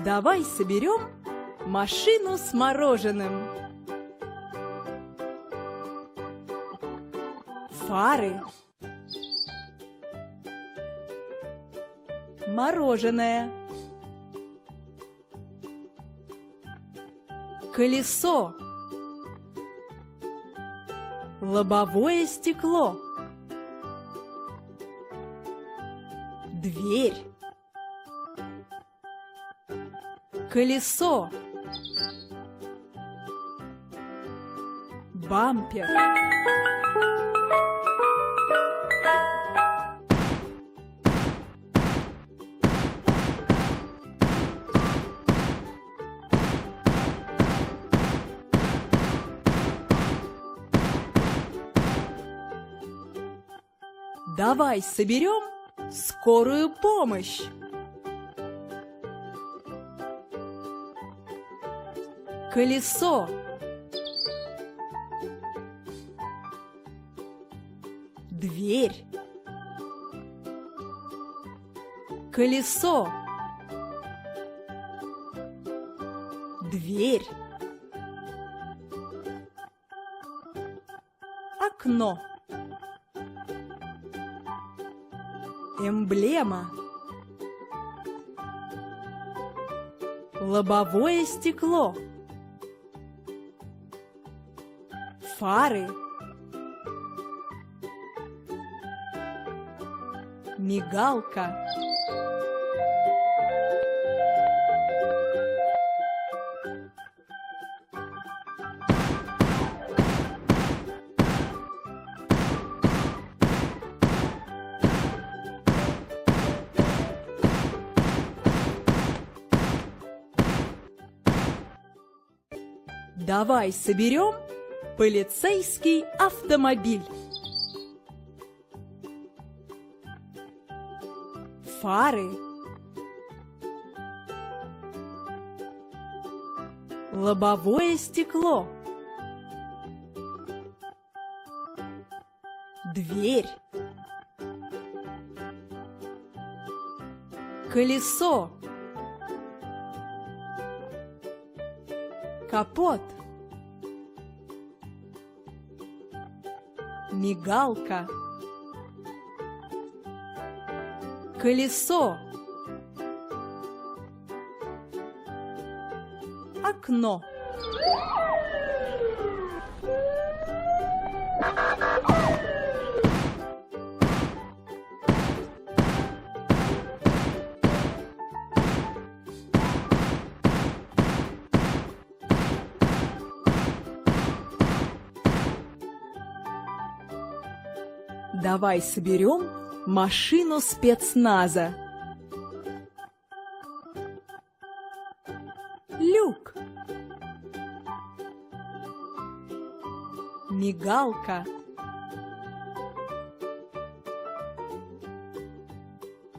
Давай соберем машину с мороженым. Фары, мороженое, колесо, лобовое стекло, дверь, колесо, бампер, давай соберем скорую помощь. Колесо, дверь, колесо, дверь, окно, эмблема, лобовое стекло, фары, мигалка, давай соберем полицейский автомобиль. Фары, лобовое стекло, дверь, колесо, капот, мигалка, колесо, окно. Давай соберем машину спецназа. Люк, мигалка,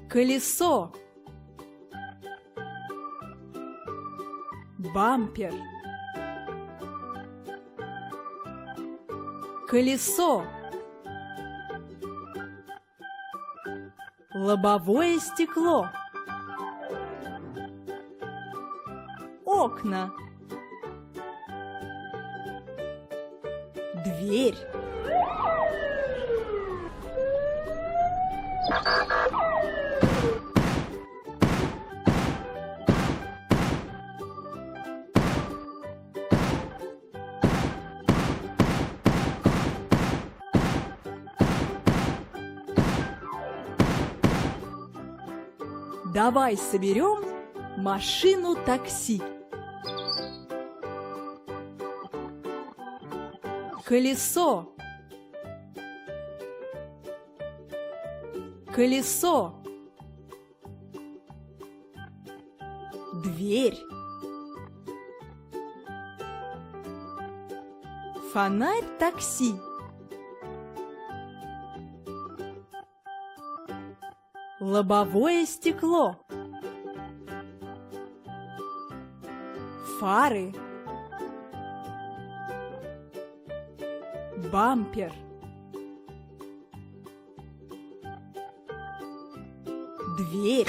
колесо, бампер, колесо, лобовое стекло, окна, дверь, давай соберем машину такси. Колесо, колесо, дверь, фонарь такси, лобовое стекло, фары, бампер, дверь.